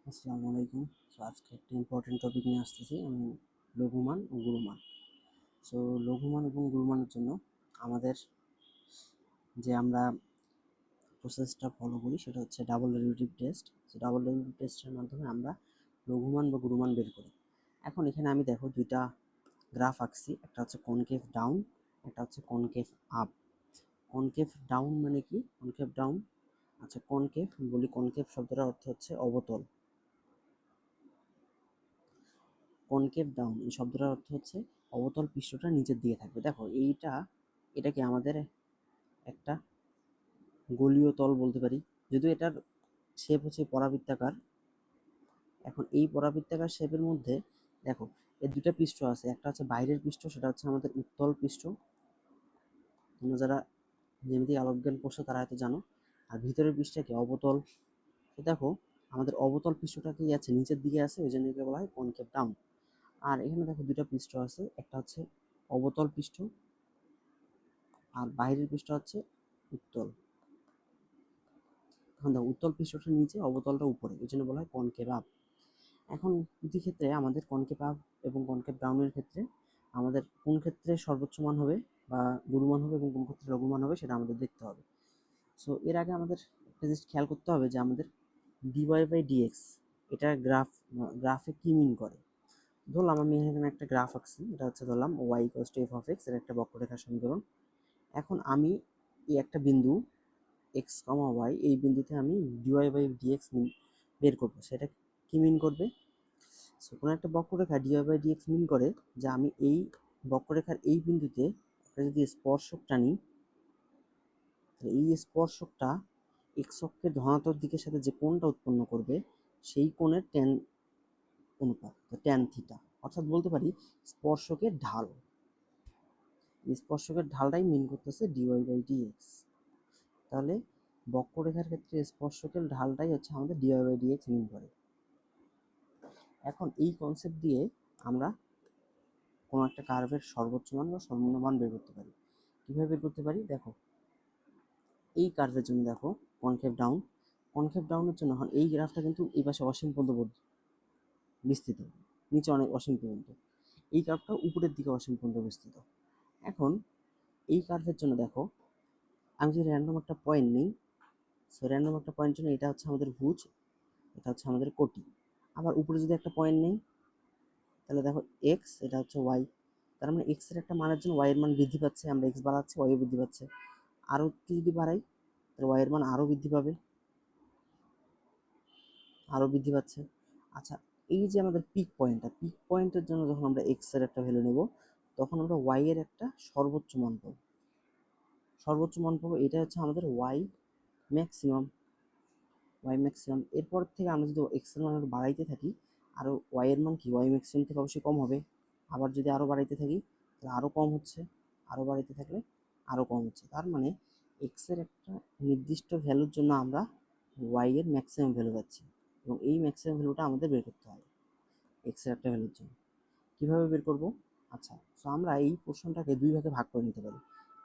আসসালামু আলাইকুম। সো আজকে একটা ইম্পর্টেন্ট টপিক নিয়ে আসতেছি আমি, লঘুমান ও গুরুমান। সো লঘুমান এবং গুরুমানের জন্য আমাদের যে আমরা প্রসেসটা ফলো করি সেটা হচ্ছে double derivative test. So double derivative টেস্টের মাধ্যমে আমরা লঘুমান বা গুরুমান বের করি। এখন এখানে আমি দেখো দুইটা গ্রাফ আঁকছি, একটা হচ্ছে কনকেভ ডাউন, একটা হচ্ছে কনকেভ আপ। কনকেভ ডাউন মানে কি? কনকেভ ডাউন, আচ্ছা কনকেভ বলি, কনকেভ শব্দটার অর্থ হচ্ছে অবতল। কনকেভ ডাউন এই শব্দটার অর্থ হচ্ছে অবতল পৃষ্ঠটা নিচের দিকে থাকবে। দেখো এটাকে আমাদের একটা গোলীয় তল বলতে পারি, যদিও এটার শেপ হচ্ছে পরাবৃত্তাকার। এখন এই পরাবৃত্তাকার শেপের মধ্যে দেখো এর দুটা পৃষ্ঠ আছে, একটা হচ্ছে বাইরের পৃষ্ঠ, সেটা হচ্ছে আমাদের উত্তল পৃষ্ঠ, তোমরা যারা জ্যামিতিক আলোক জ্ঞান পড়ছো তারা হয়তো জানো। আর ভিতরের পৃষ্ঠটাকে অবতল। তো দেখো আমাদের অবতল পৃষ্ঠটা কি আছে, নিচের দিকে আছে, ওই জন্য একে বলা হয় কনকেভ ডাউন। আর এখানে দেখো দুটা পৃষ্ঠ আছে, একটা হচ্ছে অবতল পৃষ্ঠ আর বাইরের পৃষ্ঠ হচ্ছে উত্তল। এখন দেখো উত্তল পৃষ্ঠটা নিচে, অবতলটা উপরে, এই জন্য বলা হয় কনকেভ আপ। এখন দুটি ক্ষেত্রে আমাদের কনকেভ আপ এবং কনকেভ ডাউনের ক্ষেত্রে আমাদের কোন ক্ষেত্রে সর্বোচ্চ মান হবে বা গুরুমান হবে এবং কোন ক্ষেত্রে লঘুমান হবে সেটা আমাদের দেখতে হবে। সো এর আগে আমাদের একটা জিনিস খেয়াল করতে হবে যে আমাদের ডিওয়াই বাই ডিএক্স এটা গ্রাফে কি মিন করে। ধরলাম আমি এখানে একটা গ্রাফ আঁকছি, এটা হচ্ছে ধরলাম y equals to F of x এর একটা বক্ররেখার সমীকরণ। এখন আমি এই একটা বিন্দু এক্স কমা ওয়াই, এই বিন্দুতে আমি ডিওয়াই বাই ডিএক্স বের করবো, সেটা কি মিন করবে? সো কোনো একটা বক্ররেখা ডিওয়াই বাই ডিএক্স মিন করে যে আমি এই বক্ররেখার এই বিন্দুতে একটা যদি স্পর্শক টানি, তাহলে এই স্পর্শকটা এক্স অক্ষের ধনাত্মক দিকের সাথে যে কোণটা উৎপন্ন করবে সেই কোণের ট্যান অনুপাত, ট্যান থিটা। অর্থাৎ বলতে পারি স্পর্শকের ঢাল, স্পর্শকের ঢালটাই মিন করতেছে ডিওয়াই বাই ডিএক্স। তাহলে বক্ররেখার ক্ষেত্রে স্পর্শকের ঢালটাই হচ্ছে আমাদের ডিওয়াই বাই ডিএক্স মিন করে। এখন এই কনসেপ্ট দিয়ে আমরা কোনো একটা কার্ভের সর্বোচ্চ মান বা সর্বনিম্ন মান বের করতে পারি। কীভাবে বের করতে পারি? দেখো এই কার্ভের জন্য দেখো কনকেভ ডাউন, কনকেভ ডাউনের জন্য এখন এই গ্রাফটা কিন্তু এই পাশে অসীম পর্যন্ত বিস্তৃত, নিচে অনেক অসীম পর্যন্ত, এই কার্ভটা উপরের দিকে অসীম পর্যন্ত বিস্তৃত। এখন এই কার্ভের জন্য দেখো আমি যদি র্যান্ডম একটা পয়েন্ট নিই, সো র্যান্ডম একটা পয়েন্ট জন্য এটা হচ্ছে আমাদের ভুজ, এটা হচ্ছে আমাদের কোটি। আবার উপরে যদি একটা পয়েন্ট নেই তাহলে দেখো এক্স, এটা হচ্ছে ওয়াই। তার মানে এক্স এর একটা মানের জন্য ওয়াই এর মান বৃদ্ধি পাচ্ছে, আমরা এক্স বাড়াচ্ছি ওয়াইও বৃদ্ধি পাচ্ছে। আরও একটু যদি বাড়াই তাহলে ওয়াই এর মান আরও বৃদ্ধি পাবে, আরও বৃদ্ধি পাচ্ছে। আচ্ছা এই যে আমাদের পিক পয়েন্টের জন্য যখন আমরা এক্স এর একটা ভ্যালু নেব তখন আমরা ওয়াই এর একটা সর্বোচ্চ মান পাবো, এটা হচ্ছে আমাদের ওয়াই ম্যাক্সিমাম। এরপর থেকে আমরা যদি এক্স এর মান আরো বাড়াইতে থাকি, আরও ওয়াই এর মান কি ওয়াই ম্যাক্সিমাম থেকে অবশ্যই কম হবে। আবার যদি আরও বাড়াইতে থাকি তাহলে আরও কম হচ্ছে, আরও বাড়াইতে থাকলে আরও কম হচ্ছে। তার মানে এক্স এর একটা নির্দিষ্ট ভ্যালুর জন্য আমরা ওয়াই এর ম্যাক্সিমাম ভ্যালু পাচ্ছি এবং এই ম্যাক্সিমাম ভ্যালুটা আমাদের বের করতে হবে এক্স এর একটা ভ্যালুর জন্য। কীভাবে বের করব? আচ্ছা সো আমরা এই পোর্শনটাকে দুই ভাগে ভাগ করে নিতে পারি।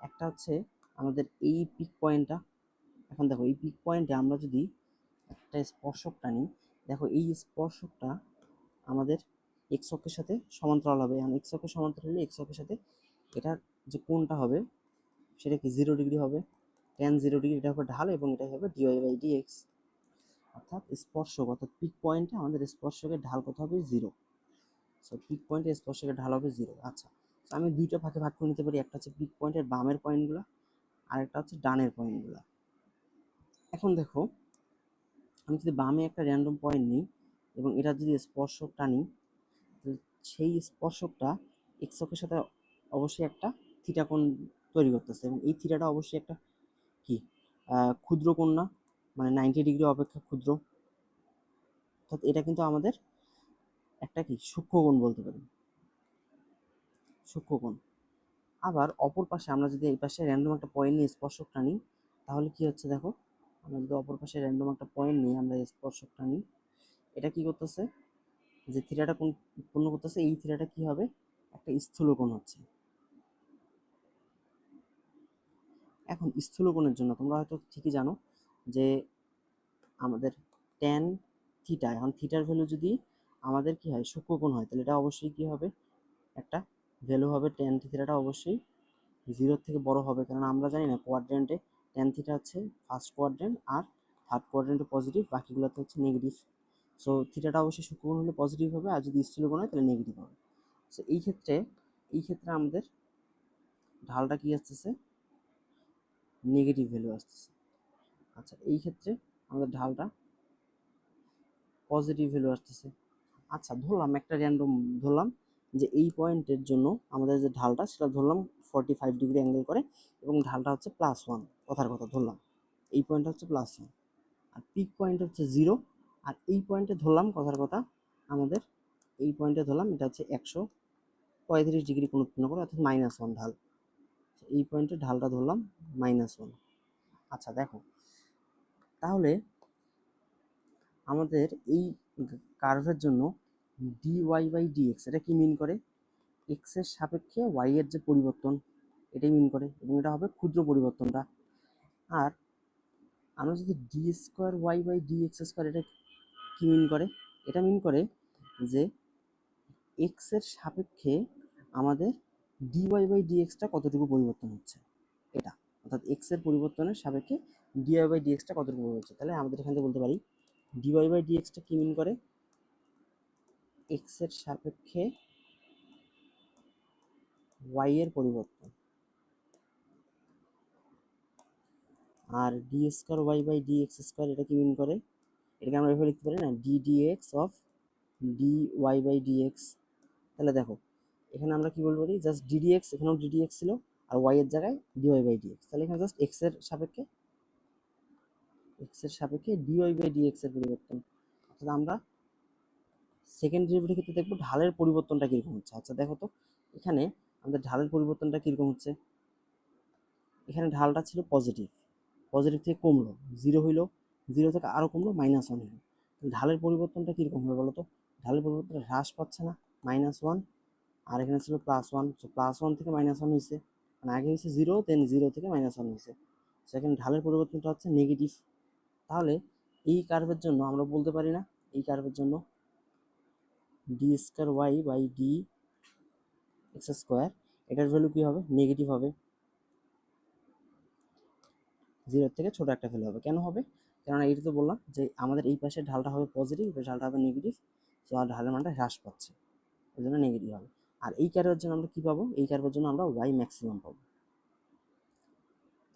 একটা হচ্ছে আমাদের এই পিক পয়েন্টটা। এখন দেখো এই পিক পয়েন্টে আমরা যদি একটা স্পর্শক টানি, দেখো এই স্পর্শকটা আমাদের এক্স অক্ষের সাথে সমান্তরাল হবে। এখন এক্স অক্ষের সমান্তরাল হলে এক্স অক্ষের সাথে এটার যে কোণটা হবে সেটা কি 0 ডিগ্রি হবে, tan 0 ডিগ্রি, এটা হবে ঢাল এবং এটা হবে ডিওয়াই বাই ডিএক্স। অর্থাৎ স্পর্শক অর্থাৎ পিক পয়েন্টে আমাদের স্পর্শকের ঢাল কত হবে? 0। সো পিক পয়েন্টে স্পর্শকের ঢাল হবে 0। আচ্ছা আমি দুইটা ভাগে ভাগ করে নিতে পারি, একটা হচ্ছে পিক পয়েন্টের বামের পয়েন্টগুলো আর একটা হচ্ছে ডানের পয়েন্টগুলো। এখন দেখো আমি যদি বামে একটা র্যান্ডম পয়েন্ট নিই এবং এটা যদি স্পর্শক টানি, সেই স্পর্শকটা এক্স অক্ষের সাথে অবশ্যই একটা থিটা কোণ তৈরি করতেছে এবং এই থিটাটা অবশ্যই একটা কি ক্ষুদ্র কোণ না, মানে 90 ডিগ্রি অপেক্ষা ক্ষুদ্র। অর্থাৎ এটা কিন্তু আমাদের একটা কি সূক্ষ্ম কোণ বলতে পারি, সূক্ষ্ম কোণ। আবার অপর পাশে আমরা যদি এই পাশে র্যান্ডম একটা পয়েন্ট নিয়ে স্পর্শকটা নিই তাহলে কি হচ্ছে দেখো, আমরা যদি অপর পাশে র্যান্ডম একটা পয়েন্ট নিয়ে আমরা স্পর্শকটা নিই, এটা কি করতেছে, যে থিটাটা কোণ উৎপন্ন করতেছে এই থিটাটা কি হবে, একটা স্থূল কোণ হচ্ছে। এখন স্থূল কোণের জন্য তোমরা হয়তো ঠিকই জানো যে আমাদের ট্যান থিটা, এখন থিটার ভ্যালু যদি আমাদের কি হয় সূক্ষ্মকোণ হয়, তাহলে এটা অবশ্যই কি হবে একটা ভ্যালু হবে ট্যান থিটাটা অবশ্যই জিরোর থেকে বড় হবে, কারণ আমরা জানি না কোয়াড্রেন্টে ট্যান থিটা হচ্ছে ফার্স্ট কোয়াড্রেন্ট আর থার্ড কোয়াড্রেন্টে পজিটিভ, বাকিগুলোতে হচ্ছে নেগেটিভ। সো থিটাটা অবশ্যই সূক্ষ্মকোণ হলে পজিটিভ হবে, আর যদি স্থূলকোণ হয় তাহলে নেগেটিভ হবে। সো এই ক্ষেত্রে আমাদের ঢালটা কি আসতেছে, নেগেটিভ ভ্যালু আসতেছে। আচ্ছা, এই ক্ষেত্রে আমাদের ঢালটা পজিটিভ ভ্যালু আসতেছে। আচ্ছা, ধরলাম একটা র্যান্ডম ধরলাম যে এই পয়েন্টের জন্য আমাদের যে ঢালটা সেটা ধরলাম 45 ডিগ্রি অ্যাঙ্গেল করে, এবং ঢালটা হচ্ছে +1, কথার কথা ধরলাম এই পয়েন্টটা হচ্ছে +1, আর পিক পয়েন্ট হচ্ছে 0, আর এই পয়েন্টে ধরলাম কথার কথা আমাদের এই পয়েন্টে ধরলাম এটা হচ্ছে 135 ডিগ্রি কোণ উৎপন্ন করে, অর্থাৎ -1 ঢাল। এই পয়েন্টে ঢালটা ধরলাম -1। আচ্ছা দেখো, তাহলে আমাদের এই কার্ভের জন্য dy/dx এটা কি মিন করে, এক্স এর সাপেক্ষে ওয়াই এর যে পরিবর্তন এটাই মিন করে, এবং এটা হবে ক্ষুদ্র পরিবর্তনটা। আর আমরা যদি d²y/dx² এটা কি মিন করে, এটা মিন করে যে এক্স এর সাপেক্ষে আমাদের dy/dxটা কতটুকু পরিবর্তন হচ্ছে, এটা অর্থাৎ এক্স এর পরিবর্তনের সাপেক্ষে dy/dxটা কতটুকু পরিবর্তন হচ্ছে। তাহলে আমাদের এখান থেকে বলতে পারি dy/dxটা কি মিন করে, এক্স এর সাপেক্ষে ওয়াই এর পরিবর্তন, আর d²y/dx² এটা কি মিন করে, এটাকে আমরা এভাবে লিখতে পারি না, ddx অফ dy/dx। তাহলে দেখো এখানে আমরা কি বলতে পারি, জাস্ট ddx, এখানেও ddx ছিল আর y এর জায়গায় dy/dx, তাহলে এখানে জাস্ট x এর সাপেক্ষে dy/dx এর পরিবর্তন। অর্থাৎ আমরা সেকেন্ড ডেরিভেটিভের ক্ষেত্রে দেখবো ঢালের পরিবর্তনটা কিরকম হচ্ছে। আচ্ছা দেখো তো এখানে আমাদের ঢালের পরিবর্তনটা কিরকম হচ্ছে, এখানে ঢালটা ছিল পজিটিভ, পজিটিভ থেকে কমলো 0 হইলো, 0 থেকে আরও কমলো -1 হইলো। ঢালের পরিবর্তনটা কীরকম হবে বলো তো, ঢালের পরিবর্তনটা হ্রাস পাচ্ছে না, -1, আর এখানে ছিল +1, তো +1 থেকে -1 হয়েছে, মানে আগে হয়েছে 0, দেন 0 থেকে -1 হয়েছে, সেখানে ঢালের পরিবর্তনটা হচ্ছে নেগেটিভ। তাহলে এই কার্ভের জন্য আমরা বলতে পারি না, এই কার্ভের জন্য d²y/dx², এটার ভ্যালু কী হবে, নেগেটিভ হবে, 0 থেকে ছোট একটা ভ্যালু হবে। কেন হবে, কেননা এটা তো বললাম যে আমাদের এই পাশের ঢালটা হবে পজিটিভ, এই ঢালটা হবে নেগেটিভ, তো আর ঢালের মানটা হ্রাস পাচ্ছে, এই জন্য নেগেটিভ হবে। আর এই কার্ভের জন্য আমরা কী পাবো, এই কার্ভের জন্য আমরা ওয়াই ম্যাক্সিমাম পাবো।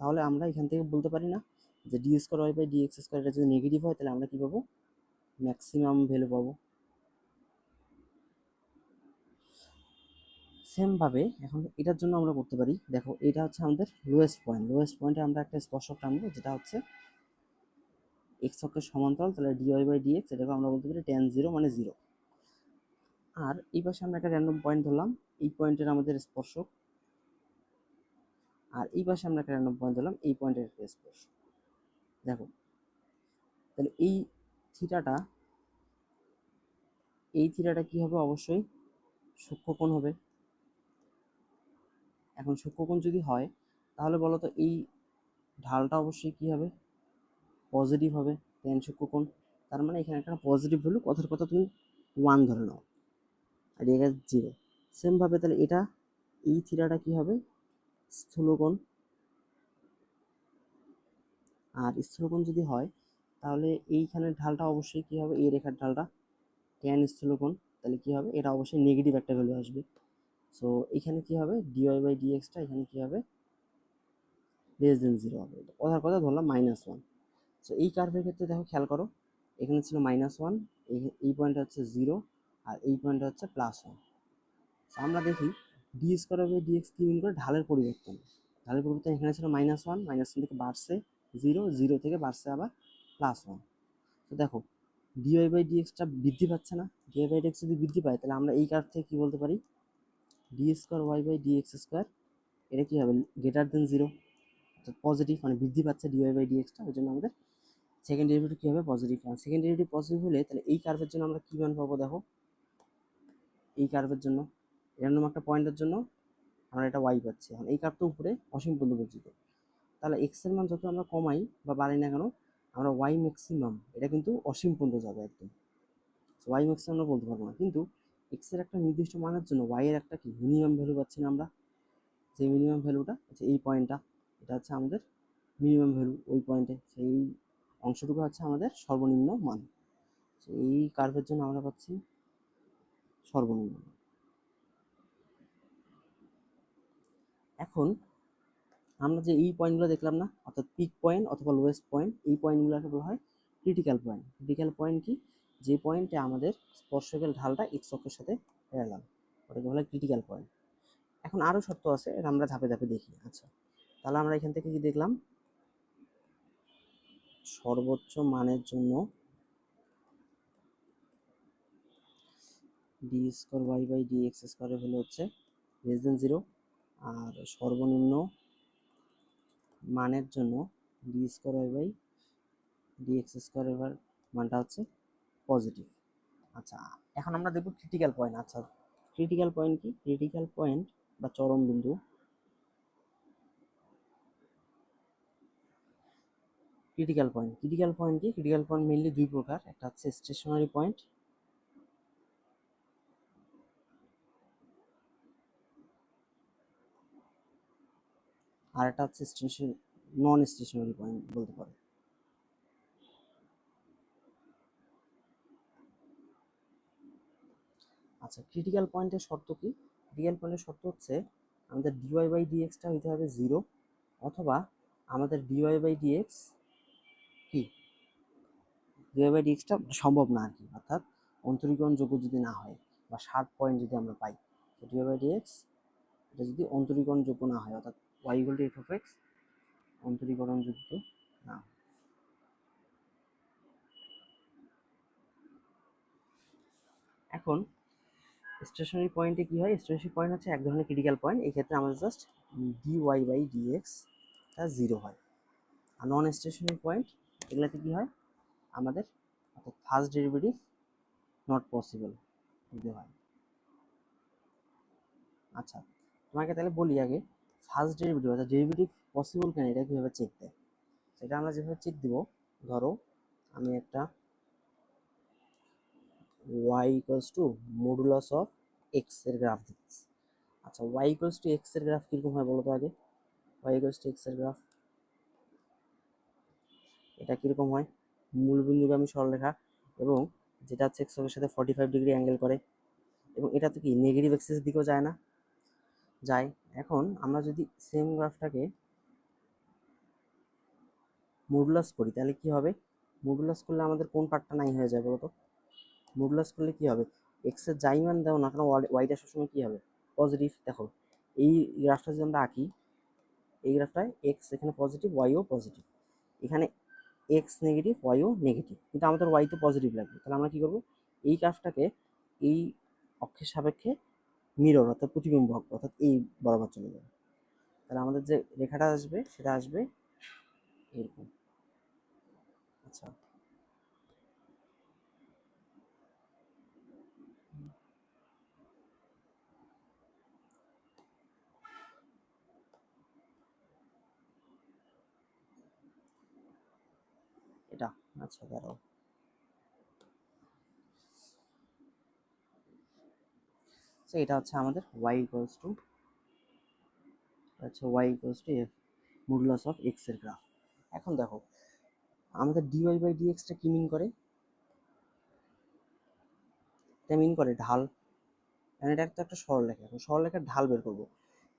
তাহলে আমরা এখান থেকে বলতে পারি না যে d²y/dx² এটা যদি নেগেটিভ হয় তাহলে আমরা কী পাবো, ম্যাক্সিমাম ভ্যালু পাবো। সেমভাবে এখন এটার জন্য আমরা করতে পারি, দেখো এটা হচ্ছে আমাদের লোয়েস্ট পয়েন্ট, লোয়েস্ট পয়েন্টে আমরা একটা স্পর্শক টানবো যেটা হচ্ছে এক্স অক্ষের সমান্তরাল, তাহলে dy/dx এটাকে আমরা বলতে পারি tan 0 মানে 0। আর এই পাশে আমরা একটা র্যান্ডম পয়েন্ট ধরলাম, এই পয়েন্টের আমাদের স্পর্শক, আর এই পাশে আমরা একটা র্যান্ডম পয়েন্ট ধরলাম, এই পয়েন্টের একটা স্পর্শক। দেখো তাহলে এই থিটাটা কি হবে, অবশ্যই সূক্ষ্মকোণ হবে। এখন সূক্ষ্মকোণ যদি হয় তাহলে বলো তো এই ঢালটা অবশ্যই কি হবে, পজিটিভ হবে, tan সূক্ষ্মকোণ, তার মানে এখানে একটা পজিটিভ ভ্যালু, কথার কথা তুমি 1 ধরে নাও, আর এটা 0। সেমভাবে তাহলে এটা এই থিটাটা কি হবে, স্থূলকোণ, আর স্থূলকোণ যদি হয় তাহলে এইখানের ঢালটা অবশ্যই কি হবে, এই রেখার ঢালটা tan স্থূলকোণ, তাহলে কি হবে, এটা অবশ্যই নেগেটিভ একটা ভ্যালু আসবে। সো এখানে কি হবে, dy/dxটা এখানে কি হবে, <0 হবে, কথার কথা ধরলাম -1। সো এই কার্ভের ক্ষেত্রে দেখো খেয়াল করো, এখানে ছিল -1, এই পয়েন্টটা হচ্ছে 0, আর এই পয়েন্টটা হচ্ছে +1। আমরা দেখি d²/dx কি মিন করে, ঢালের পরিবর্তন, ঢালের পরিবর্তন এখানে ছিল -1, -1 থেকে বাড়ছে 0, 0 থেকে বাড়ছে আবার +1। তো দেখো dy/dxটা বৃদ্ধি পাচ্ছে না, dy/dx যদি বৃদ্ধি পায় তাহলে আমরা এই কার্ভ থেকে কি বলতে পারি, d²y/dx² এটা কি হবে, >0, পজিটিভ, মানে বৃদ্ধি পাচ্ছে dy/dxটা, ওই জন্য আমাদের সেকেন্ড ডেরিভেটিভ কী হবে, পজিটিভ। আর সেকেন্ড ডেরিভেটিভ পজিটিভ হলে তাহলে এই কার্ভের জন্য আমরা কী মান পাবো, দেখো এই কার্ভের জন্য র্যান্ডম একটা পয়েন্টের জন্য আমরা এটা ওয়াই পাচ্ছি। এখন এই কার্ভটা উপরে অসীম পর্যন্ত বিস্তৃত, তাহলে এক্স এর মান যত আমরা কমাই বা বাড়াই না কেন আমরা ওয়াই ম্যাক্সিমাম এটা কিন্তু অসীম পর্যন্ত যাবে একদম, ওয়াই ম্যাক্সিমাম আমরা বলতে পারবো না, কিন্তু এক্স এর একটা নির্দিষ্ট মানের জন্য ওয়াই এর একটা কি মিনিমাম ভ্যালু পাচ্ছি না আমরা, যে মিনিমাম ভ্যালুটা হচ্ছে এই পয়েন্টটা, এটা হচ্ছে আমাদের মিনিমাম ভ্যালু, ওই পয়েন্টে সেই অংশটুকু হচ্ছে আমাদের সর্বনিম্ন মান, এই কার্ভের জন্য আমরা পাচ্ছি সর্বনিম্ন মান। এখন আমরা যে এই পয়েন্টগুলো দেখলাম না, অর্থাৎ পিক পয়েন্ট অথবা লোয়েস্ট পয়েন্ট, এই পয়েন্টগুলোকে বলা হয় ক্রিটিক্যাল পয়েন্ট। ক্রিটিক্যাল পয়েন্ট কি, যে পয়েন্টে আমাদের স্পর্শকের ঢালটা এক্স অক্ষের সাথে প্যারালাল, ওটাকে বলা হয় ক্রিটিক্যাল পয়েন্ট। এখন আরও শর্ত আছে, এটা আমরা ধাপে ধাপে দেখি। আচ্ছা, তাহলে আমরা এখান থেকে কি দেখলাম, সর্বোচ্চ মানের জন্য d square Y by D x স্কোয়ারের ভ্যালু হচ্ছে লেস দেন 0, আর সর্বনিম্ন মানের জন্য d square Y by D x স্কোয়ারের মানটা হচ্ছে পজিটিভ। আচ্ছা, এখন আমরা দেখব ক্রিটিক্যাল পয়েন্ট। আচ্ছা, ক্রিটিক্যাল পয়েন্ট কি, ক্রিটিক্যাল পয়েন্ট বা চরম বিন্দু, ক্রিটিক্যাল পয়েন্ট কি, ক্রিটিক্যাল পয়েন্ট মেইনলি দুই প্রকার, একটা হচ্ছে স্টেশনারি পয়েন্ট, আর একটা হচ্ছে নন স্টেশনারি পয়েন্ট বলতে পারো। আচ্ছা, ক্রিটিক্যাল পয়েন্টের শর্ত কি, ক্রিটিক্যাল পয়েন্টের শর্ত হচ্ছে আমাদের ডিওয়াই বাই ডিএক্সটা হইতে হবে 0, অথবা আমাদের ডিওয়াই বাই ডিএক্স কি, ডিওয়াই বাই ডিএক্সটা সম্ভব না আর কি, অর্থাৎ অন্তরীকরণযোগ্য যদি না হয় বা শার্প পয়েন্ট যদি আমরা পাই, তো ডিওয়াই বাই ডিএক্স এটা যদি অন্তরীকরণযোগ্য না হয়, অর্থাৎ Y equal to F of X অন্তরীকরণযোগ্য না। এখন স্টেশনারি পয়েন্টে কি হয়, স্টেশনারি পয়েন্ট হচ্ছে এক ধরনের ক্রিটিক্যাল পয়েন্ট, এই ক্ষেত্রে আমাদের জাস্ট ডিওয়াই বাই ডিএক্সটা 0 হয়। আর নন স্টেশনারি পয়েন্ট এগুলোতে কি হয়, আমাদের অর্থাৎ ফার্স্ট ডেরিভেটিভ নট পসিবল যদি হয়। আচ্ছা, তোমাকে তাহলে বলি আগে, ফার্স্ট ডেরিভেটিভ অর্থাৎ ডেরিভেটিভ পসিবল কেন এটা কীভাবে চেক দেয়, সেটা আমরা যেভাবে চেক দিব, ধরো আমি একটা y equals to modulus of x এর গ্রাফ দিচ্ছি। আচ্ছা, ওয়াই ইকুয়ালস টু এক্স এর গ্রাফ কীরকম হয় বলো তো আগে, ওয়াই ইকুয়ালস টু এক্স এর গ্রাফ এটা কীরকম হয়, মূলবিন্দুগামী সরলরেখা এবং যেটা হচ্ছে এক্স অক্ষের সাথে 45 ডিগ্রি অ্যাঙ্গেল করে, এবং এটা তো কি নেগেটিভ এক্সিস দিকেও যায় না, যায়। এখন আমরা যদি সেম গ্রাফটাকে মডুলাস করি তাহলে কি হবে, মডুলাস করলে আমাদের কোন পার্টটা নাই হয়ে যায় বলো তো, মডুলাস করলে কি হবে, এক্স এর যাই মান দাও না কেন ওয়াইটা সবসময় কি হবে, পজিটিভ। দেখো এই গ্রাফটা যদি আমরা আঁকি, এই গ্রাফটায় এক্স এখানে পজিটিভ, ওয়াইও পজিটিভ, এখানে এক্স নেগেটিভ, ওয়াইও নেগেটিভ, কিন্তু আমাদের ওয়াই তো পজিটিভ লাগবে, তাহলে আমরা কি করবো, এই গ্রাফটাকে এই অক্ষের সাপেক্ষে মিরর অর্থাৎ প্রতিবিম্ব অর্থাৎ এই বরাবর চলে যাবে, তাহলে আমাদের যে রেখাটা আসবে সেটা আসবে এরকম। আচ্ছা, এটা, আচ্ছা দাঁড়াও, এটা হচ্ছে আমাদের y ইকুয়ালস টু, আচ্ছা y equals to F modulus of x এর গ্রাফ। এখন দেখো আমাদের ডিওয়াই বাই ডিএক্সটা কি মিন করে, এটা মিন করে ঢাল, কারণ এটা একটা সরলরেখা, এখন সরলরেখার ঢাল বের করবো,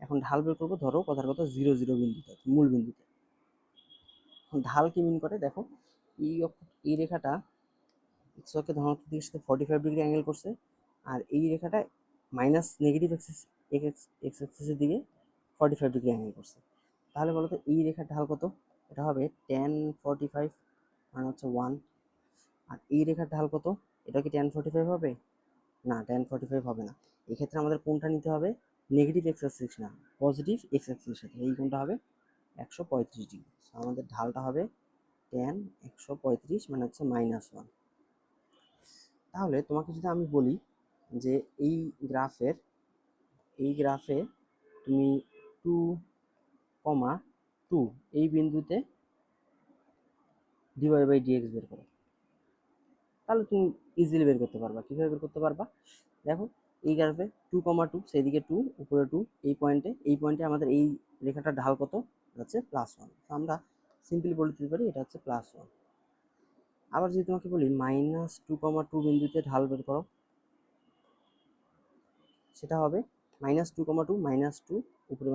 এখন ঢাল বের করবো ধরো কথার কথা 0 0 বিন্দুতে, মূল বিন্দুতে। এখন ঢাল কি মিন করে, দেখো এই এই রেখাটা এক্স অক্ষে ধনাত্মক দিকের সাথে 45 ডিগ্রি অ্যাঙ্গেল করছে, আর এই রেখাটা মাইনাস নেগেটিভ এক্সিস এক্স এক্সিসের দিকে 45 ডিগ্রি অ্যাঙ্গেল করছে। তাহলে বলো তো এই রেখার ঢাল কত, এটা হবে tan 45 মানে হচ্ছে 1, আর এই রেখার ঢাল কত, এটা কি tan 45 হবে, না tan 45 হবে না, এক্ষেত্রে আমাদের কোনটা নিতে হবে, নেগেটিভ এক্স অ্যাক্সিস না পজিটিভ এক্স অ্যাক্সিসের সাথে, এই কোনটা হবে 135 ডিগ্রি, আমাদের ঢালটা হবে tan 135 মানে হচ্ছে -1। তাহলে তোমাকে যদি আমি বলি যে এই গ্রাফে তুমি 2, 2 এই বিন্দুতে ডিওয়াই বাই ডিএক্স বের করো, তাহলে তুমি ইজিলি বের করতে পারবা। কীভাবে বের করতে পারবা? দেখো এই গ্রাফে 2,2, সেদিকে 2, উপরে 2, এই পয়েন্টে আমাদের এই রেখাটার ঢাল কত? হচ্ছে +1। তো আমরা সিম্পলি বলে দিতে পারি এটা হচ্ছে +1। আবার যদি তোমাকে বলি -2,2 বিন্দুতে ঢাল বের করো, সেটা হবে -2,2, -2, উপরে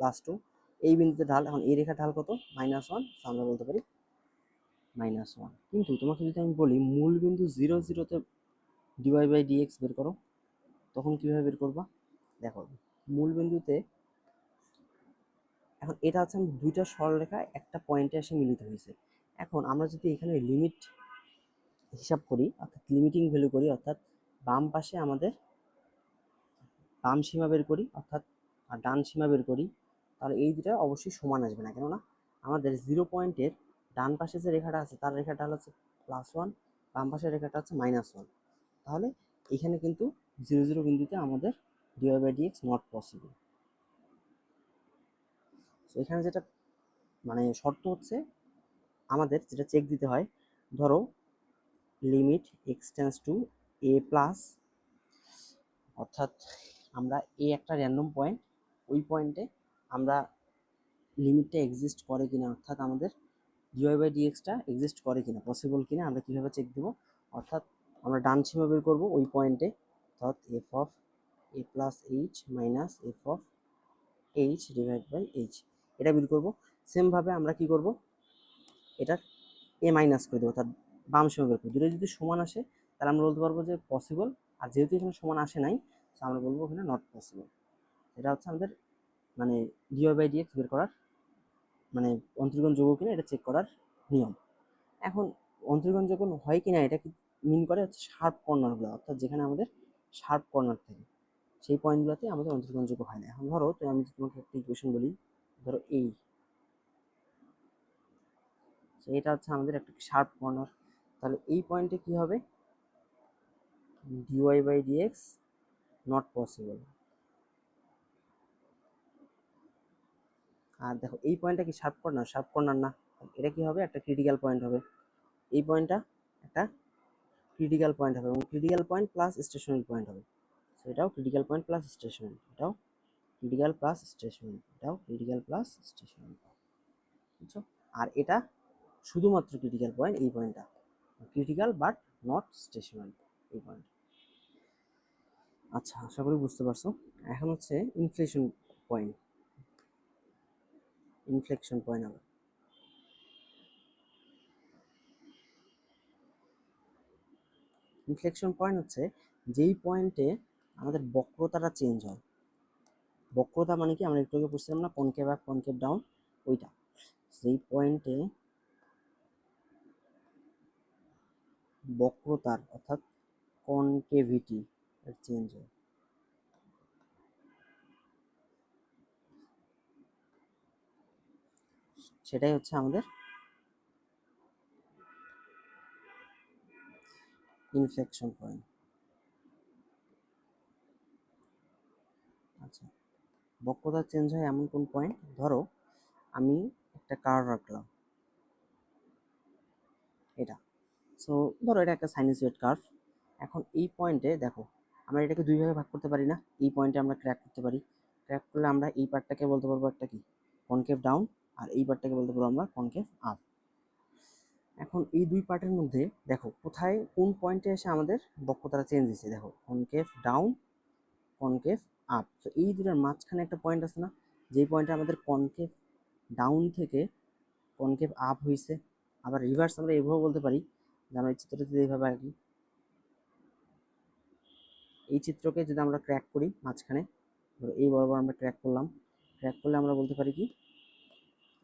+2, এই বিন্দুতে ঢাল। এখন এই রেখার ঢাল কত? -1, তো আমরা বলতে পারি -1। কিন্তু তোমাকে যদি আমি বলি মূল বিন্দু 0, 0তে ডিওয়াই বাই ডিএক্স বের করো, তখন কীভাবে বের করবা? দেখো মূল বিন্দুতে, এখন এটা হচ্ছে দুইটা সরলরেখা একটা পয়েন্টে এসে মিলিত হয়েছে। এখন আমরা যদি এখানে লিমিট হিসাব করি, অর্থাৎ লিমিটিং ভ্যালু করি, অর্থাৎ বাম পাশে আমাদের বাম সীমা বের করি, অর্থাৎ আর ডান সীমা বের করি, তাহলে এই দুটা অবশ্যই সমান আসবে না। কেননা আমাদের 0 পয়েন্টের ডান পাশে যে রেখাটা আছে তার রেখাটা হচ্ছে +1, বাম পাশের রেখাটা হচ্ছে -1। তাহলে এখানে কিন্তু 0, 0 বিন্দুতে আমাদের d y by dx not possible. তো এখানে যেটা মানে শর্ত হচ্ছে আমাদের যেটা চেক দিতে হয়, ধরো limit x tends to a plus, অর্থাৎ আমরা এ একটা র্যান্ডম পয়েন্ট, ওই পয়েন্টে আমরা লিমিটটা এক্সিস্ট করে কিনা, অর্থাৎ আমাদের ডিওয়াই বাই ডিএক্সটা এক্সিস্ট করে কিনা, পসিবল কিনা, আমরা কীভাবে চেক দেবো? অর্থাৎ আমরা ডান সীমা বের করবো ওই পয়েন্টে, অর্থাৎ f of a plus h minus f of h divide by h, এটা বের করবো। সেমভাবে আমরা কি করব, এটা এ মাইনাস করে দেবো, অর্থাৎ বাম সীমা বের করবো। দুটো যদি সমান আসে তাহলে আমরা বলতে পারবো যে পসিবল, আর যেহেতু এখানে সমান আসে নাই, তো আমরা বলবো এখানে নট পসিবল। এটা হচ্ছে আমাদের মানে ডিওয়াই বাই ডিএক্স বের করার, মানে অন্তরীকরণ যোগ্য কিনা এটা চেক করার নিয়ম। এখন অন্তরীকরণ যোগ্য হয় কিনা এটা কি মিন করে হচ্ছে শার্প কর্নারগুলো, অর্থাৎ যেখানে আমাদের শার্প কর্নার থাকে সেই পয়েন্টগুলোতে আমাদের অন্তরীকরণ যোগ্য হয় না। এখন ধরো তো আমি তোমাকে একটা ইকুয়েশন বলি, ধরো এই, এটা হচ্ছে আমাদের একটা শার্প কর্নার, তাহলে এই পয়েন্টে কি হবে? D Y by dx not possible. আর দেখো এই পয়েন্টটা কি শার্প কর্নার? শার্প কর্নার না, এটা কি হবে? একটা ক্রিটিক্যাল পয়েন্ট হবে। এই পয়েন্টটা একটা ক্রিটিক্যাল পয়েন্ট হবে, এবং critical point plus stationary point হবে। সো এটাও ক্রিটিক্যাল পয়েন্ট প্লাস স্টেশনারি, এটাও ক্রিটিক্যাল প্লাস স্টেশনারি, এটাও ক্রিটিক্যাল প্লাস স্টেশনারি, বুঝছো? আর এটা শুধুমাত্র ক্রিটিক্যাল পয়েন্ট, এই পয়েন্টটা ক্রিটিক্যাল বাট নট স্টেশনারি, এই পয়েন্ট। আচ্ছা, আশা করি বুঝতে পারছো। এখন হচ্ছে ইনফ্লেশন পয়েন্ট, ইনফ্লেকশন পয়েন্ট হবে। ইনফ্লেকশন পয়েন্ট হচ্ছে যেই পয়েন্টে আমাদের বক্রতাটা চেঞ্জ হয়। বক্রতা মানে কি? আমরা একটু আগে বুঝছিলাম না, কনকেভ আপ কনকেভ ডাউন, ওইটা। সেই পয়েন্টে বক্রতার অর্থাৎ কনকেভিটি চেঞ্জ হয়, সেটাই হচ্ছে আমাদের ইনফ্লেকশন পয়েন্ট। আচ্ছা, বক্রতা চেঞ্জ হয় এমন কোন পয়েন্ট? ধরো আমি একটা কার্ভ রাখলাম, এটা, সো ধরো এটা একটা সাইনোসয়েড কার্ভ। এখন এই পয়েন্টে দেখো আমরা এটাকে দুই ভাগে ভাগ করতে পারি না, এই পয়েন্টে আমরা ক্র্যাক করতে পারি। ক্র্যাক করলে আমরা এই পার্টটাকে বলতে পারবো একটা কি? কনকেভ ডাউন, আর এই পার্টটাকে বলতে পারবো আমরা কনকেভ আপ। এখন এই দুই পার্টের মধ্যে দেখো কোথায় কোন পয়েন্টে এসে আমাদের বক্রতাটা চেঞ্জ হয়েছে, দেখো কনকেভ ডাউন কনকেভ আপ। তো এই দুটার মাঝখানে একটা পয়েন্ট আছে না, যেই পয়েন্টে আমাদের কনকেভ ডাউন থেকে কনকেভ আপ হয়েছে। আবার রিভার্স আমরা এইভাবে বলতে পারি, যে আমরা এই চিত্রটা যদি এইভাবে আঁকি, এই চিত্রকে যদি আমরা ক্র্যাক করি মাঝখানে, ধরো এই বরাবর আমরা ক্র্যাক করলাম, ক্র্যাক করলে আমরা বলতে পারি কি,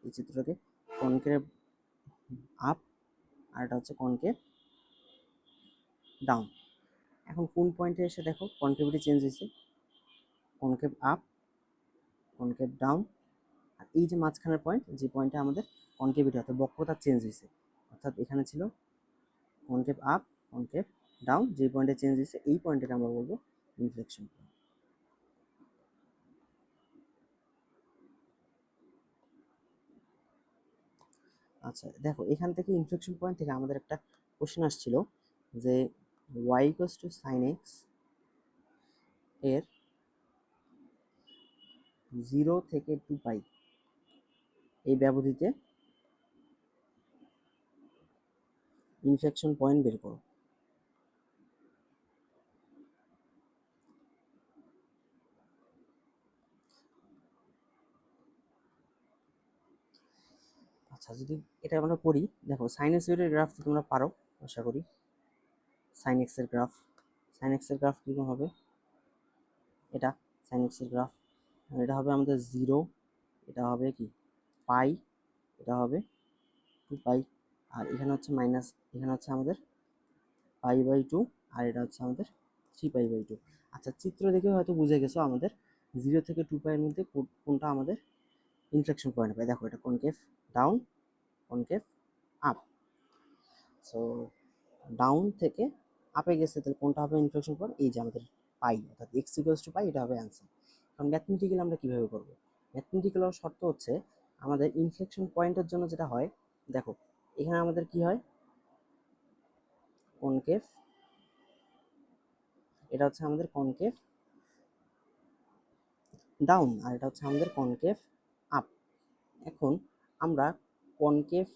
এই চিত্রকে কনকেভ আপ আর এটা হচ্ছে কনকেভ ডাউন। এখন কোন পয়েন্টে এসে দেখো কনকেভিটি চেঞ্জ হয়েছে, কনকেভ আপ কনকেভ ডাউন, আর এই যে মাঝখানের পয়েন্ট, যে পয়েন্টে আমাদের কনকেভিটি অর্থাৎ বক্রতা চেঞ্জ হয়েছে, অর্থাৎ এখানে ছিল কনকেভ আপ কনকেভ ডাউন, যে পয়েন্টে চেঞ্জ হয়েছে এই পয়েন্টটাকে আমরা বলবো ইনফ্লেকশন পয়েন্ট। আচ্ছা দেখো, এখান থেকে ইনফ্লেকশন পয়েন্ট থেকে আমাদের একটা কোশ্চেন আসছিল যে y equals to sine x এর 0 থেকে 2 পাই এই ব্যবধিতে ইনফ্লেকশন পয়েন্ট বের করো। আচ্ছা যদি এটা আমরা করি, দেখো সাইনোসয়েডের গ্রাফ তো তোমরা পারো আশা করি। সাইন এক্সের গ্রাফ, সাইন এক্সের গ্রাফ কীরকম হবে, এটা সাইন এক্সের গ্রাফ, এটা হবে আমাদের 0, এটা হবে কি পাই, এটা হবে 2 পাই, আর এখানে হচ্ছে মাইনাস, এখানে হচ্ছে আমাদের পাই/2, আর এটা হচ্ছে আমাদের 3π/2। আচ্ছা চিত্র দেখে হয়তো বুঝে গেছো আমাদের 0 থেকে 2 পাইয়ের মধ্যে কোনটা আমাদের ইনফ্লেকশন পয়েন্ট হবে। দেখো এটা concave down, concave up. So down থেকে আপে গেছে, তাহলে কোনটা হবে ইনফ্লেকশন পয়েন্ট, এই যে আমাদের পাই, অর্থাৎ এক্স ইকুয়ালস টু পাই, এটা হবে অ্যান্সার। কারণ ম্যাথমেটিক্যাল আমরা কীভাবে করবো, ম্যাথমেটিক্যাল শর্ত হচ্ছে আমাদের ইনফ্লেকশন পয়েন্টের জন্য যেটা হয়, দেখো এখানে আমাদের কি হয়, কনকেভ, এটা হচ্ছে আমাদের কনকেভ ডাউন, আর এটা হচ্ছে আমাদের কনকেভ আপ। এখন আমরা কনকেভ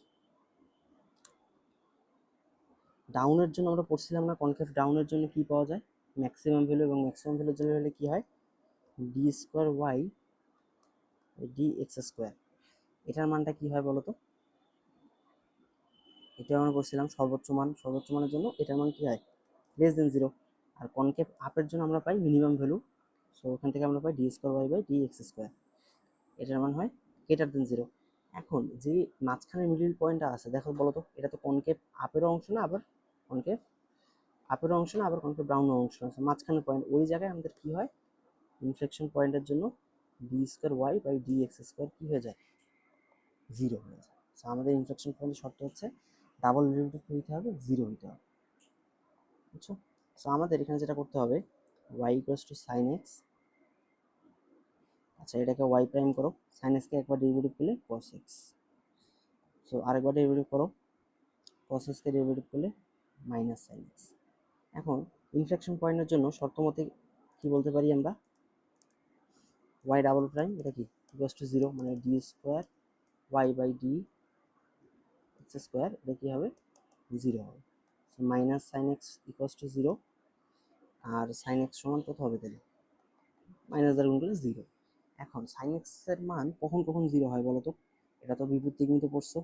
ডাউনের জন্য আমরা পড়ছিলাম না, কনকেভ ডাউনের জন্য কি পাওয়া যায়, ম্যাক্সিমাম ভ্যালু, এবং ম্যাক্সিমাম ভ্যালুর জন্য হলে কি হয়, d square y d x square. এটার মানটা কি হয় বলো তো, এটা আমরা করছিলাম সর্বোচ্চ মান, সর্বোচ্চ মানের জন্য এটার মান কি হয়, <0। আর কনকেভ আপের জন্য আমরা পাই মিনিমাম ভ্যালু, সো ওখান থেকে আমরা পাই D square Y by D x square, এটার মান হয় <0। এখন যে মাঝখানে মিডল পয়েন্টটা আছে, দেখো বলো তো, এটা তো কনকেভ আপেরও অংশ না, আবার কনকেভ আপেরও অংশ না, আবার কনকেভ ডাউনের অংশ আছে, মাঝখানে পয়েন্ট, ওই জায়গায় আমাদের কি হয়, ইনফ্লেকশন পয়েন্টের জন্য d square Y by D x square কি হয়ে যায়, 0 হয়ে যায়। সো আমাদের ইনফ্লেকশন পয়েন্টের শর্ত হচ্ছে ডাবল ডেরিভেটিভ হইতে হবে, 0 হইতে হবে, বুঝছো। সো আমাদের এখানে যেটা করতে হবে, y equals to sine x, আচ্ছা এটাকে y প্রাইম করো, সাইন এক্সকে একবার ডেরিভেটিভ করলে cos x, সো আরেকবার ডেরিভেটিভ করো, cos x কে ডেরিভেটিভ করলে মাইনাস সাইন এক্স। এখন ইনফ্লেকশন পয়েন্টের জন্য শর্ত মতে কি বলতে পারি আমরা, y ডাবল প্রাইম এটা কি ইকুয়ালস টু 0, মানে d square Y by D x square, এটা কি হবে 0 হবে, minus sine x equals to 0, আর সাইন এক্স সমান কত হবে তাহলে, মাইনাস দ্বারা গুণ করলে 0। এখন সাইন এক্সের মান কখন কখন 0 হয় বলো তো, এটা তো বিপরীত কিন্তু পড়ছো,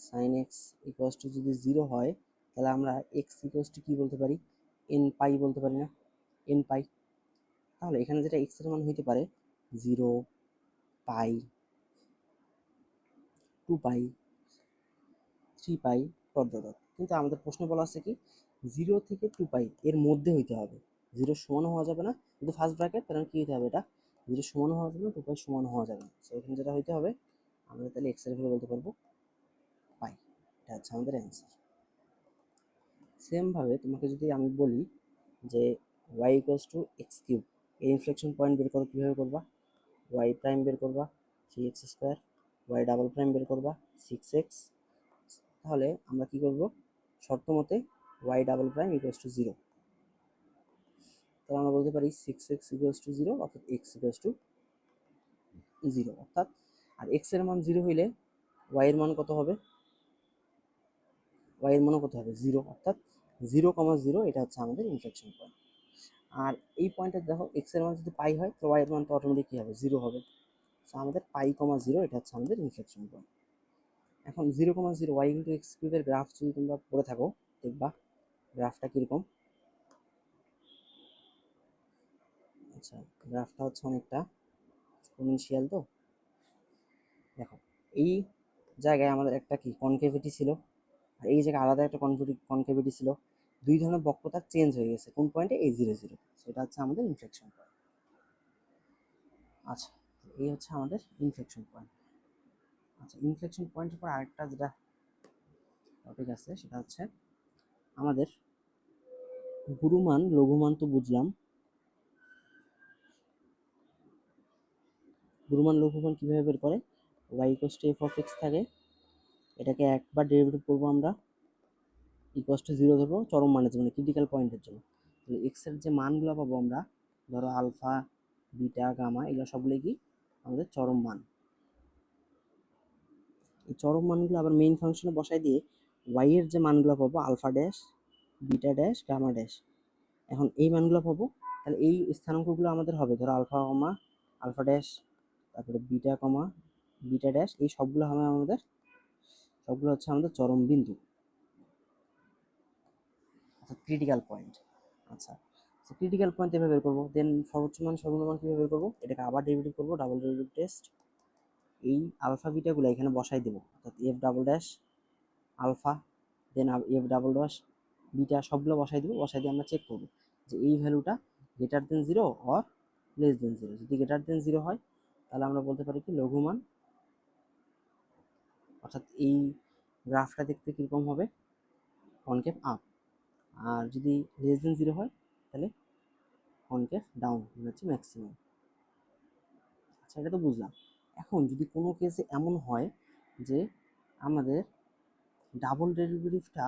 সাইন এক্স ইকুয়ালস টু যদি 0 হয়, তাহলে আমরা এক্স ইকুয়ালস টু কী বলতে পারি, এন পাই বলতে পারি না, এন পাই। তাহলে এখানে যেটা এক্স এর মান হইতে পারে 0, পাই, 2 পাই, 3 পাই, ডট ডট ডট। কিন্তু আমাদের প্রশ্নে বলা আছে কি 0 থেকে 2 পাই এর মধ্যে হইতে হবে, 0 সমান হওয়া যাবে না, কিন্তু ফার্স্ট ব্র্যাকেট, তাহলে কি হইতে হবে, এটা 0 সমান হওয়া যাবে না, 2 পাই সমান হওয়া যাবে না। সো এখানে যেটা হইতে হবে, আমরা তাহলে এক্স এর ভ্যালু বলতে পারবো পাই, এটা হচ্ছে আমাদের অ্যান্সার। সেমভাবে তোমাকে যদি আমি বলি যে y equals to X cube, এই ইনফ্লেকশন পয়েন্ট বের করো, কীভাবে করবা, y প্রাইম বের করবা 3x square, y double prime বের করবা 6x, তাহলে আমরা কি করব, শর্ত মতে y double prime equals to 0, তাহলে আমরা বলতে পারি 6x ইকুয়ালস টু 0, অর্থাৎ x ইকুয়ালস টু 0, অর্থাৎ আর x এর মান 0 হইলে y এর মান কত হবে, y এর মানও কত হবে 0, অর্থাৎ 0,0, এটা হচ্ছে আমাদের ইনফ্লেকশন পয়েন্ট। আর এই পয়েন্টে দেখো x এর মান যদি পাই হয়, তো y এর মান তো অটোমেটিক কী হবে, 0 হবে। সো আমাদের পাই,0, এটা হচ্ছে আমাদের ইনফ্লেকশন পয়েন্ট। এখন 0,0 y ইন্টু এক্স কিউবের গ্রাফ যদি তোমরা পড়ে থাকো, দেখবা গ্রাফটা কীরকম, আচ্ছা গ্রাফটা হচ্ছে অনেকটা এক্সপোনেনশিয়াল, তো দেখো এই জায়গায় আমাদের একটা কি কনকেভিটি ছিল, আর এই জায়গায় আলাদা একটা কনকেভিটি ছিল, দুই ধরনের বক্রতা চেঞ্জ হয়ে গেছে, কোন পয়েন্টে, এই 0, 0, সেটা হচ্ছে আমাদের ইনফ্লেকশন পয়েন্ট। আচ্ছা এই হচ্ছে আমাদের ইনফ্লেকশন পয়েন্ট। আচ্ছা ইনফ্লেকশন পয়েন্টের পর আরেকটা যেটা টপিক আছে, সেটা হচ্ছে আমাদের গুরুমান লঘুমান তো বুঝলাম, গুরুমান লঘুমান কীভাবে বের করে, y equals to F of x থাকে, এটাকে একবার ডেরিভেটিভ করবো আমরা, ইকুয়াস টু জিরো ধরবো চরম মানের জন্য, ক্রিটিক্যাল পয়েন্টের জন্য। তাহলে এক্সের যে মানগুলো পাবো আমরা, ধরো আলফা, বিটা, গামা, এগুলো সবগুলোই কি আমাদের চরম মান। এই চরম মানগুলো আবার মেইন ফাংশনে বসাই দিয়ে ওয়াই এর যে মানগুলো পাবো, alpha dash, beta dash, gamma dash, এখন এই মানগুলো পাবো। তাহলে এই স্থানাঙ্কগুলো আমাদের হবে ধরো আলফা কমা আলফা ড্যাশ, তারপরে বিটা কমা বিটা ড্যাশ, এই সবগুলো হবে আমাদের, সবগুলো হচ্ছে আমাদের চরম বিন্দু, অর্থাৎ ক্রিটিক্যাল পয়েন্ট। আচ্ছা, ক্রিটিক্যাল পয়েন্ট এভাবে বের করবো। দেন সর্বোচ্চ মান সর্বনিম্ন মান কীভাবে বের করবো, এটাকে আবার ডেরিভেটিভ করবো, ডাবল ডেরিভেটিভ টেস্ট। এই আলফা বিটাগুলো এখানে বসাই দেবো, অর্থাৎ এফ ডাবল ড্যাশ আলফা, দেন এফ ডাবল ড্যাশ বিটা, সবগুলো বসাই দেবো। বসাই দিয়ে আমরা চেক করবো যে এই ভ্যালুটা greater than zero or less than zero. যদি গ্রেটার দেন জিরো হয় তাহলে আমরা বলতে পারি কি লঘুমান, অর্থাৎ এই গ্রাফটা দেখতে কীরকম হবে, কনকেভ আপ। আর যদি লেস দেন জিরো হয় তাহলে কনকেভ ডাউন, মানে হচ্ছে ম্যাক্সিমাম। আচ্ছা, এটা তো বুঝলাম। এখন যদি কোনো কেসে এমন হয় যে আমাদের ডাবল ডেরিভেটিভটা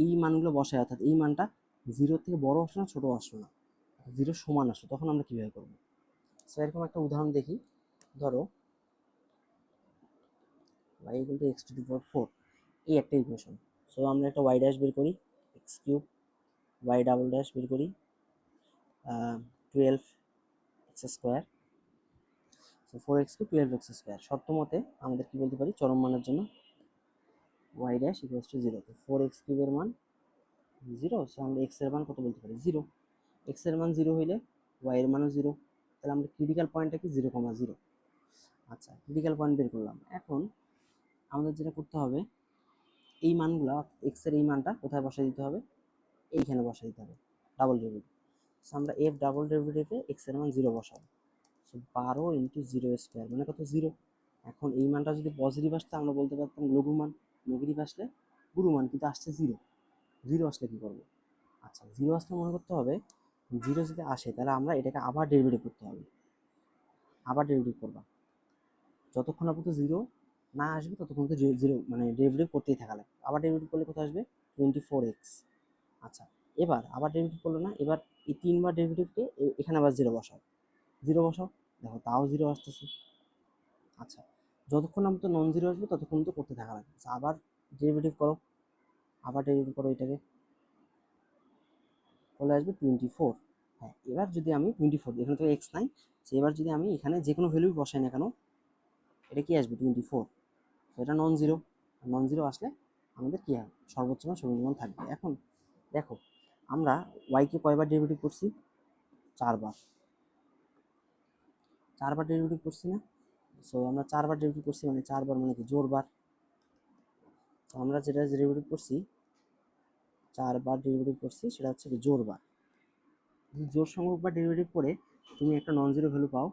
এই মানগুলো বসায়, অর্থাৎ এই মানটা জিরোর থেকে বড় আসলো না ছোটো আসলো না, জিরো সমান আসলো, তখন আমরা কীভাবে করবো? সো এরকম একটা উদাহরণ দেখি। ধরো y equal to X to the power 4, এই একটা ইকুয়েশন। সো আমরা একটা ওয়াই ড্যাশ বের করি, x cube, y double dash বের করি 12 x square, so 4x to 12x square. শর্ত মতে আমাদের কি বলতে পারি, চরম মানের জন্য y dash equals to zero. তো 4x কিউবের মান জিরো, সো আমরা এক্স এর মান কত বলতে পারি, জিরো। এক্স এর মান জিরো হইলে ওয়াই এর মানও জিরো, তাহলে আমরা ক্রিটিক্যাল পয়েন্টটা কি 0,0। আচ্ছা, ক্রিটিক্যাল পয়েন্ট বের করলাম। এখন আমাদের যেটা করতে হবে, এই মানগুলো এক্স এর এই মানটা কোথায় বসাই দিতে হবে, এইখানে বসাই দিতে হবে ডাবল ডেরিভেটিভ। সো আমরা এফ ডাবল ডেরিভেটিভে এক্স এর মান জিরো বসাবো। সো 12 ইন্টু জিরো স্কোয়ার মানে কত, জিরো। এখন এই মানটা যদি পজিটিভ আসতো আমরা বলতে পারতাম লঘু মান, নেগেটিভ আসলে গুরু মান, কিন্তু আসছে জিরো। জিরো আসলে কী করবো? আচ্ছা, জিরো আসলে মনে করতে হবে, জিরো যদি আসে তাহলে আমরা এটাকে আবার ডেরিভেটিভ করতে হবে। আবার ডেরিভেটিভ করবা, যতক্ষণ পর্যন্ত জিরো না আসবে ততক্ষণ তো জিরো মানে ডেরিভেটিভ করতেই থাকা লাগবে। আবার ডেরিভেটিভ করলে কত আসবে, 24x। আচ্ছা, এবার আবার ডেরিভেটিভ করলো না, এবার এই তিনবার ডেরিভেটিভকে এখানে আবার জিরো বসাও, জিরো বসাও, দেখো তাও জিরো আসতেছে। আচ্ছা, যতক্ষণ না তো নন জিরো আসবে ততক্ষণ তো করতে থাকা লাগবে। আবার ডেরিভেটিভ করো, আবার ডেরিভেটিভ করো, এটাকে চলে আসবে 24। হ্যাঁ, এবার যদি আমি 24, এখানে তো এক্স নাই, এবার যদি আমি এখানে যে কোনো ভ্যালু বসাই না কেন, এটা কি আসবে 24। তো এটা নন জিরো, নন জিরো আসলে আমাদের কী হয়, সর্বোচ্চ মান সর্বনিম্ন মান থাকবে। এখন দেখো আমরা ওয়াইকে কয়বার ডেরিভেটিভ করছি, চারবার, চারবার ডেরিভেটিভ করছি না। সো আমরা চারবার ডেরিভেটিভ করছি, মানে চারবার মানে কি জোরবার। তো আমরা যেটা ডেরিভেটিভ করছি, চারবার ডেরিভেটিভ করছি, সেটা হচ্ছে জোরবার। যদি জোর সংখ্যক বার ডেরিভেটিভ করে তুমি একটা নন জিরো ভ্যালু পাও,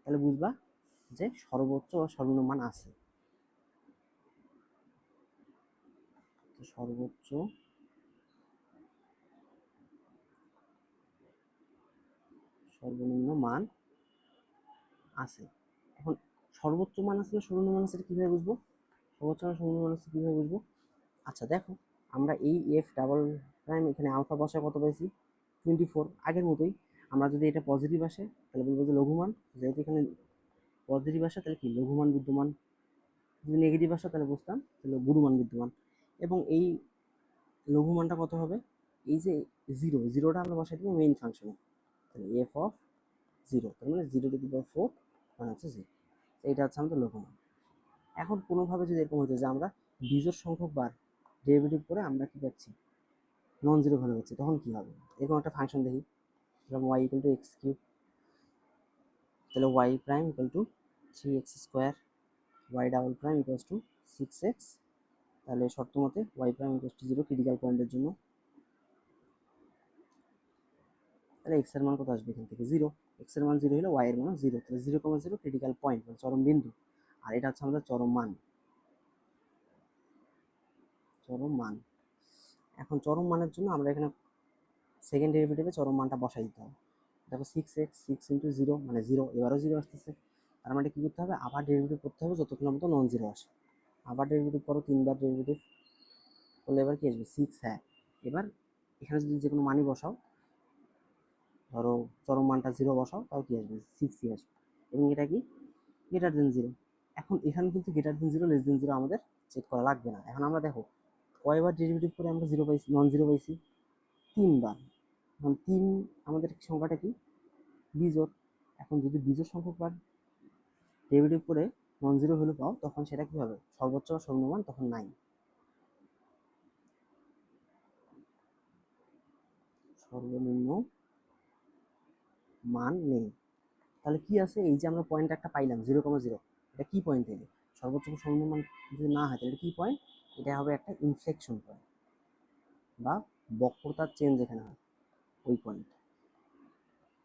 তাহলে বুঝবা যে সর্বোচ্চ ও সর্বনিম্ন মান আছে। তো সর্বোচ্চ সর্বনিম্ন মান আছে। এখন সর্বোচ্চ মান আছে না সর্বনিম্ন মান আছে, এটা কীভাবে বুঝবো, সর্বোচ্চ মান সর্বনিম্ন মান আছে কীভাবে বুঝবো? আচ্ছা দেখো, আমরা এই এফ ডাবল প্রাইম এখানে আলফা বসায় কত পাইছি, 24। আগের মতোই আমরা যদি এটা পজিটিভ আসে তাহলে বলবো যে লঘুমান, যেহেতু এখানে পজিটিভ আসে তাহলে কি লঘুমান বিদ্যমান, যদি নেগেটিভ আসে তাহলে বুঝতাম তাহলে গুরুমান বিদ্যমান। এবং এই লঘুমানটা কত হবে, এই যে জিরো, জিরোটা আমরা বসাই দেবো মেইন ফাংশনে, তাহলে এফ অফ জিরো, তার মানে 0⁴ মানে হচ্ছে জিরো। এইটা হচ্ছে আমাদের লঘুমান। এখন কোনোভাবে যদি এরকম হতো যে আমরা বিজোড় সংখ্যক বার ডেরিভেটিভ করে আমরা কি পাচ্ছি, নন জিরো ভ্যালু পাচ্ছি, তখন কী হবে, এরকম একটা ফাংশন দেখি, যেমন Y equal to X cube, তাহলে Y prime equal to 3x square, Y double prime equals to 6x, তাহলে শর্ত মতে Y prime equals to zero critical পয়েন্টের জন্য, তাহলে এক্স এর মান কত আসবে, এখান থেকে জিরো। এক্স এর মান জিরো হলে ওয়াই এর মান জিরো, তাহলে 0,0 ক্রিটিক্যাল পয়েন্ট মানে চরম বিন্দু। আর এটা হচ্ছে আমাদের চরম মান, চরম মান। এখন চরম মানের জন্য আমরা এখানে সেকেন্ড ডেরিভেটিভে চরম মানটা বসাই দিতে হবে। দেখো 6x, 6 ইন্টু জিরো মানে জিরো, এবারও জিরো আসতেছে, তার মানে কী করতে হবে, আবার ডেরিভেটিভ করতে হবে যতক্ষণ পর্যন্ত নন জিরো আসে। আবার ডেরিভেটিভ করো, 3বার ডেরিভেটিভ করলে এবার কি আসবে 6। হ্যাঁ, এবার এখানে যদি যে কোনো মানই বসাও, ধরো চরম মানটা 0 বসাও, তাও কি আসবে 6ই আসবে। এবং এটা কি গ্রেটার দেন 0। এখন এখানে কিন্তু গ্রেটার দেন 0 লেস দেন 0 আমাদের চেক করা লাগবে না। এখন আমরা দেখো কয়বার ডেরিভেটিভ করে আমরা 0 পাইছি, নন 0 পাইছি 3বার। এখন 3 আমাদের সংখ্যাটা কি বিজোড়। এখন যদি বিজোড় সংখ্যকবার ডেরিভেটিভ করে নন 0 ভ্যালু পাও, তখন সেটা কি হবে সর্বোচ্চ বা সর্বনিম্ন মান তখন 9। সর্বনিম্ন মান নেই। তাহলে কি আছে, এই যে আমরা পয়েন্ট একটা পাইলাম 0,0, এটা কি পয়েন্ট এলে সর্বোচ্চ বা সর্বনিম্ন মান যদি না হয় তাহলে কি পয়েন্ট, এটা হবে একটা ইনফ্লেকশন পয়েন্ট বা বক্রতার চেঞ্জ যেখানে হয় ওই পয়েন্ট,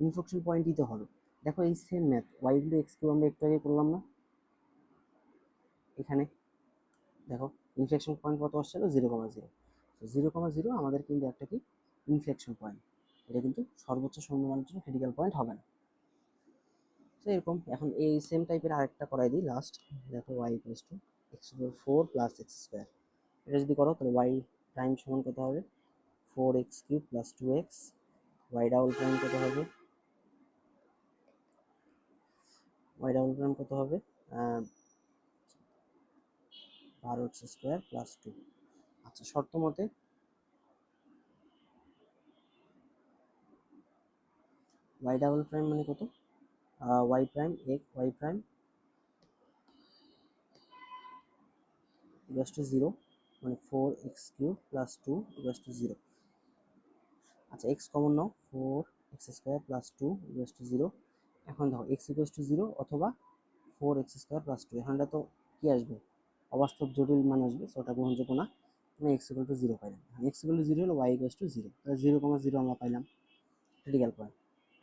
ইনফ্লেকশন পয়েন্টই তো হবে। দেখো এই সেম ম্যাথ ওয়াই গুলো এক্স কিউ আমরা একটু আগে করলাম না, এখানে দেখো ইনফ্লেকশন পয়েন্ট কত আসছিল 0,0। 0,0 আমাদের কিন্তু একটা কি ইনফ্লেকশন পয়েন্ট, এটা কিন্তু সর্বোচ্চ সর্বনিম্নের জন্য ক্রিটিক্যাল পয়েন্ট হবে না। তো এরকম এখন এই সেম টাইপের আরেকটা করাই দিই লাস্ট। দেখো y equals to x4 plus x square, এটা যদি করো তাহলে ওয়াই প্রাইম সমান কত হবে 4x³ plus 2x, Y double prime কত হবে, ওয়াই ডাবল প্রাইম কত হবে 12x² প্লাস 2। আচ্ছা শর্ত মতে ওয়াই ডাবল প্রাইম মানে কত, y prime y prime equals to 0, মানে 4x³ প্লাস 2 ইকুয়ালস টু 0। আচ্ছা এক্স কমন নাও, 4x² প্লাস 2 ইকুয়ালস টু 0। এখন দেখো এক্স ইকুয়ালস টু 0 অথবা 4x² প্লাস 2, এখানটা তো কি আসবে অবাস্তব জটিল মান আসবে, সো ওটা গ্রহণযোগ্য না। তুমি এক্স ইকুয়াল টু 0 পাইলাম। এক্স ইকুয়াল টু 0 হলো ওয়াই ইকুয়ালস টু 0, তাহলে 0,0 আমরা পাইলাম ক্রিটিক্যাল পয়েন্ট।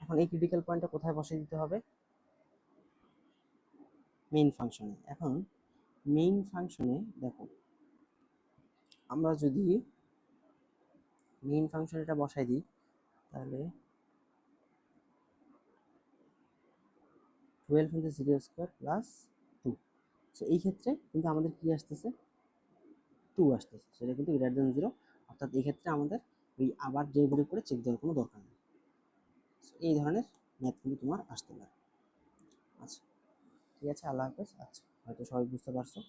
এখন এই ক্রিটিক্যাল পয়েন্টটা কোথায় বসিয়ে দিতে হবে, মেইন ফাংশনে। এখন মেইন ফাংশনে দেখো আমরা যদি মেইন ফাংশন এটা বসাই দিই তাহলে 12 ইন্টু 0² প্লাস 2। সো এই ক্ষেত্রে কিন্তু আমাদের কি আসতেছে 2 আসতেছে, সেটা কিন্তু গ্রেটার দেন 0, অর্থাৎ এই ক্ষেত্রে আমাদের ওই আবার ডেরিভেটিভ করে চেক দেওয়ার কোনো দরকার নেই। এই ধরনের ম্যাথ কিন্তু তোমার আসতে পারে। আচ্ছা ঠিক আছে, আল্লাহ হাফেজ। আচ্ছা হয়তো সবাই বুঝতে পারছো।